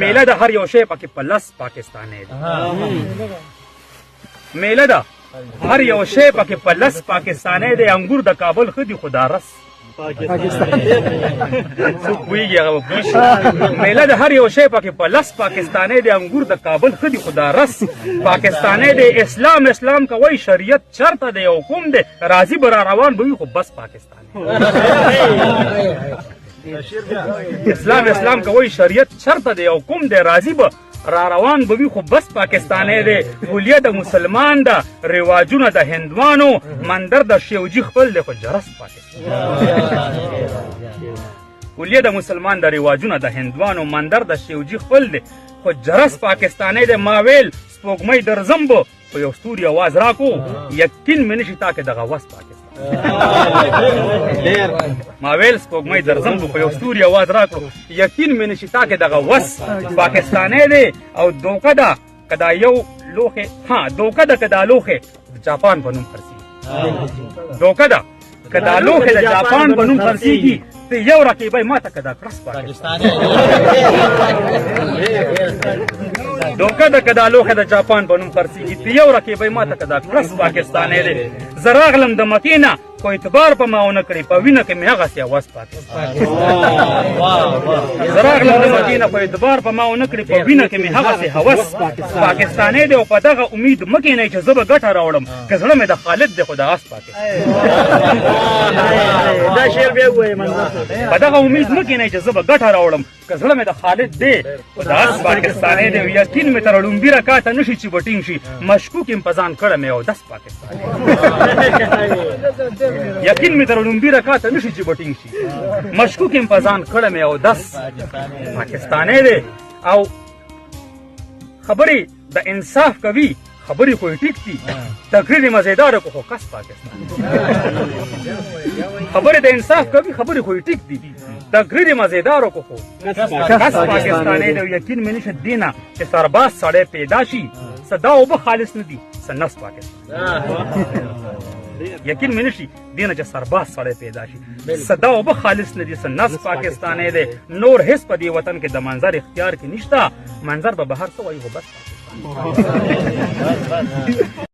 میله د هر یو شی پکې په لس پاکستاني دی میله د هر یو شی پکې په لس پاکستاني دی انګور د کابل ښه دي خو دا رس څوک پوهېږي هغه به پوه شي میله د هر یو شی پکې په لس پاکستاني دی انګور د کابل ښه دي خو دا رس پاکستاني دی اسلام کوئ شریعت چرته دی او کوم دی راځي به را روان به وي خو بس پاکستاني اسلام کوئ شریعت چرته دی او کوم دی راځي به را روان به وي خو بس پاکستاني دی کلیه د مسلمان ده رواجونه د هندوانو مندر د شیوجي خپل دی خو جرس پاکستاني کلیه د مسلمان د رواجونه د هندوانو مندر د شیوجي خپل دی خو جرس پاکستاني دی ما ویل سپوږمۍ درځم به په یو ستوري اواز راکو یقین مې نشي تا کې دغه وس پاکستان ما ویل سپوږمۍ درځم به په یو ستوري اواز راکړو یقین مې نشي تا کې دغه وس پاکستاني دی او دوکه ده که دا یو لوښې دوکه ده که دا لوښې د جاپان په نوم خرڅېږي دوکه ده که دا لوښې د جاپان په نوم خرڅېږي ته یو رقیبی ما ته که دا کړس پاکستاني دوکه ده که دا لوښې د جاپان په نوم خرڅېږي ته یو رقیبی ما ته که دا کړس پاکستاني دی زه راغلم د مکې نه خو اعتبار په ما ونه کړې په وینه کې مې هغسې اواز پاکستاني زه راغلم د مکې نه خو اعتبار په ما ونه کړې په وینه کې مې هغسې هوس پاکستاني دی او په دغه امید مه کښېنئ چې زه به ګټه راوړم که زړه مې د خالد دی خو د اس پاکستاني په دغه امید مه کښېنئ چې زه به ګټه راوړم که زړه مې د خالد دی خو د اس پاکستاني دی یقین مې تر ړومبي رکاته نه شي چې به ټینګ شي مشکوک یم په ځان کړی مې اودس پاکستاني یقین مې تر ړومبي رکاته نه شي چې به ټینګ شي مشکوک یم په ځان کړی مې اودس پاکستاني دی او خبرې د انصاف کوي خبرې خو یې ټیک دي تقریر مزیدار کو خو کس پاکستاني خبرې د انصاف کوي خبرې خو یې ټیک دي تقریر مزیدار کو خو کس پاکستاني دی یقین مې نشه دینه چې سرباز سړی پیدا شي صدا اوبه خالص نه دي څه نس پاکستاني یقین مې نشي دینه چې سرباز سړی پیدا شي صدا اوبه خالص نه دي څه نس پاکستاني دی نور هېڅ په دې وطن کې د منظر اختیار کې نشته منظر به بهر څه وایي خو بس